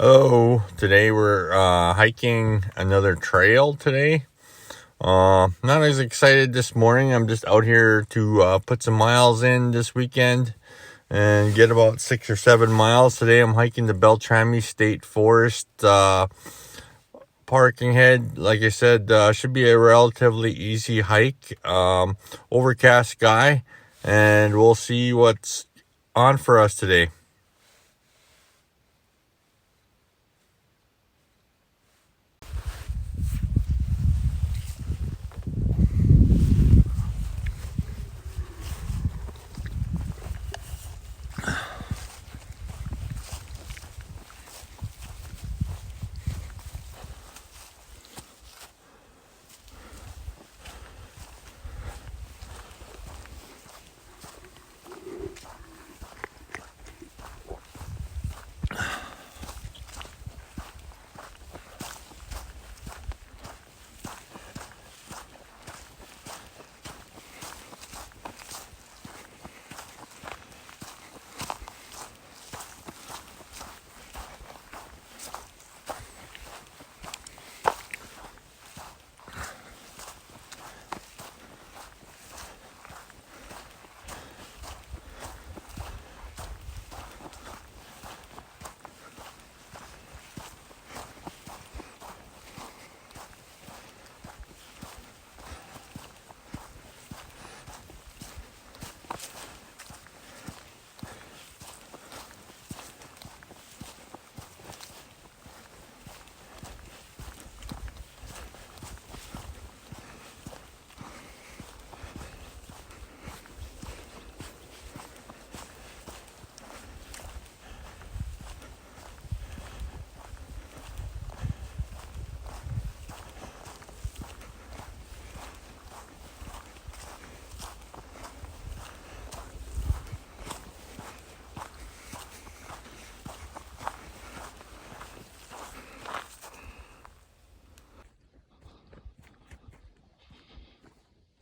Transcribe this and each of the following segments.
Hello, today we're hiking another trail today. Not as excited this morning. I'm just out here to put some miles in this weekend and get about 6 or 7 miles. Today I'm hiking the Beltrami State Forest parking head. Like I said, should be a relatively easy hike. Overcast sky, and we'll see what's on for us today.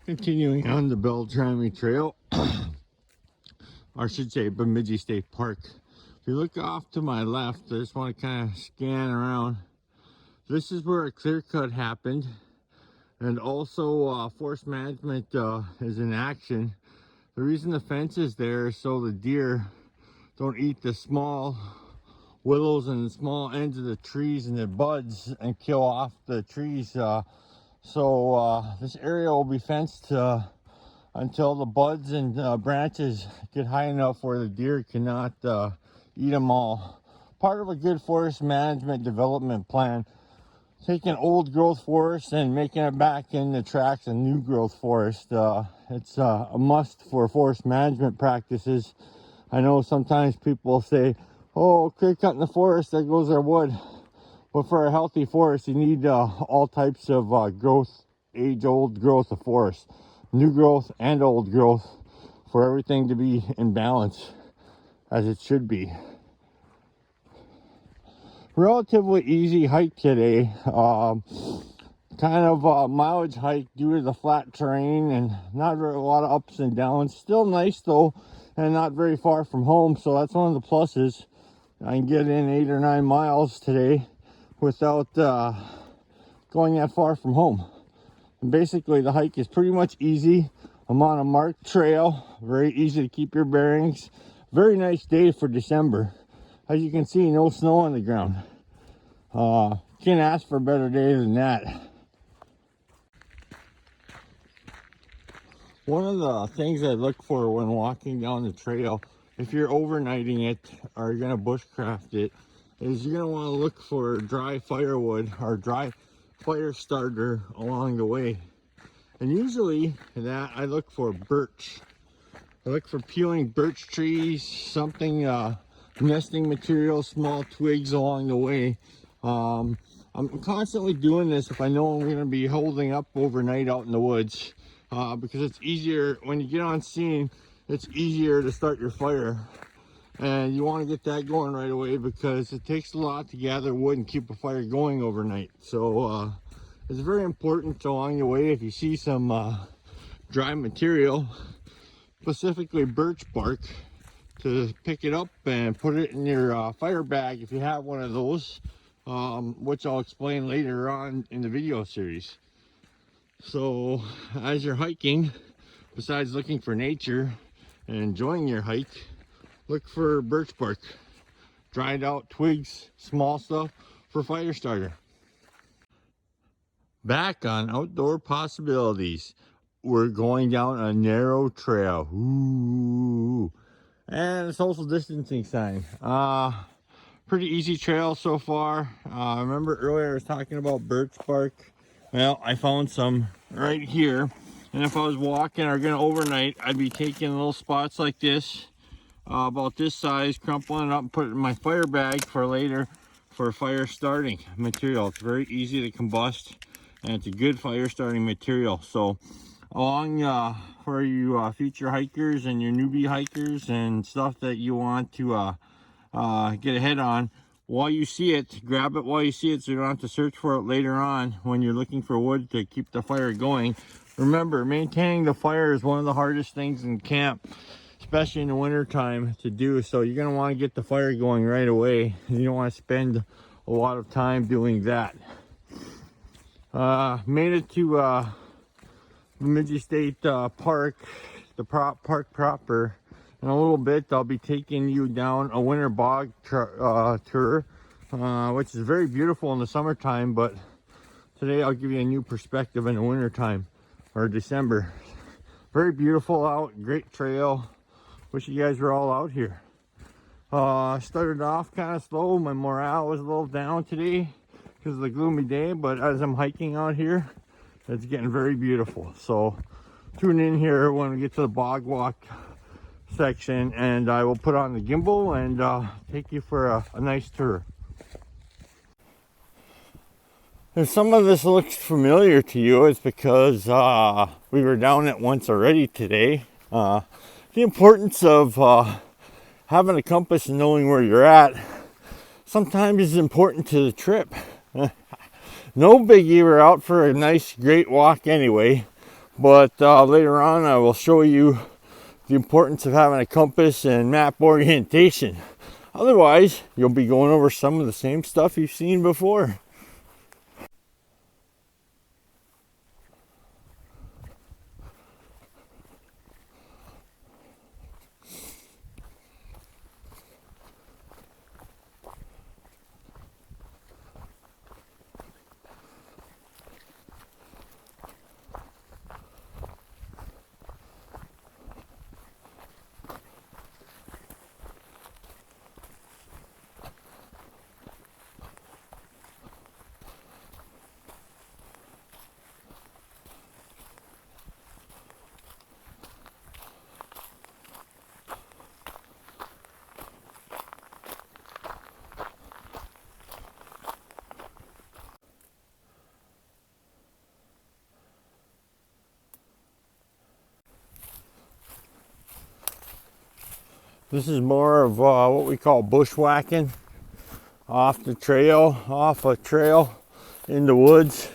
Continuing on the Beltrami Trail, or I should say Bemidji State Park. If you look off to my left, I just want to kind of scan around. This is where a clear cut happened, and also forest management is in action. The reason the fence is there is so the deer don't eat the small willows and the small ends of the trees and the buds and kill off the trees. So this area will be fenced until the buds and branches get high enough where the deer cannot eat them all. Part of a good forest management development plan, taking old growth forest and making it back in the tracks of new growth forest. It's a must for forest management practices. I know sometimes people say, oh, clear cutting the forest, there goes our wood. But for a healthy forest, you need all types of growth, age-old growth of forest, new growth and old growth, for everything to be in balance as it should be. Relatively easy hike today. Kind of a mileage hike due to the flat terrain and not a lot of ups and downs. Still nice though, and not very far from home, so that's one of the pluses. I can get in 8 or 9 miles today without going that far from home. And basically the hike is pretty much easy. I'm on a marked trail, very easy to keep your bearings. Very nice day for December. As you can see, no snow on the ground. Can't ask for a better day than that. One of the things I look for when walking down the trail, if you're overnighting it or you're gonna bushcraft it, is you're gonna want to look for dry firewood or dry fire starter along the way. And usually that I look for birch. I look for peeling birch trees, something nesting material, small twigs along the way. I'm constantly doing this if I know I'm going to be holding up overnight out in the woods, because it's easier when you get on scene. It's easier to start your fire, and you want to get that going right away because it takes a lot to gather wood and keep a fire going overnight. So it's very important along the way, if you see some dry material, specifically birch bark, to pick it up and put it in your fire bag if you have one of those, which I'll explain later on in the video series. So as you're hiking, besides looking for nature and enjoying your hike, look for birch bark, dried out twigs, small stuff for fire starter. Back on outdoor possibilities, we're going down a narrow trail. Ooh. And a social distancing sign. Pretty easy trail so far. Remember earlier I was talking about birch bark. Well, I found some right here. And if I was walking or gonna overnight, I'd be taking little spots like this, about this size, crumpling it up and put it in my fire bag for later for fire starting material. It's very easy to combust and it's a good fire starting material. So along for you future hikers and your newbie hikers and stuff that you want to get ahead on, while you see it, grab it while you see it so you don't have to search for it later on when you're looking for wood to keep the fire going. Remember, maintaining the fire is one of the hardest things in camp, especially in the winter time, to do. So you're going to want to get the fire going right away. You don't want to spend a lot of time doing that. Made it to Bemidji State Park, the park proper. In a little bit, I'll be taking you down a winter bog tour, which is very beautiful in the summertime, but today I'll give you a new perspective in the wintertime, or December. Very beautiful out, great trail. Wish you guys were all out here. Started off kind of slow. My morale was a little down today because of the gloomy day, but as I'm hiking out here, it's getting very beautiful. So tune in here when we get to the bog walk section, and I will put on the gimbal and take you for a nice tour. If some of this looks familiar to you, it's because we were down it once already today. The importance of having a compass and knowing where you're at sometimes is important to the trip. No biggie, we're out for a nice, great walk anyway, but later on I will show you the importance of having a compass and map orientation. Otherwise, you'll be going over some of the same stuff you've seen before. This is more of what we call bushwhacking, off a trail in the woods.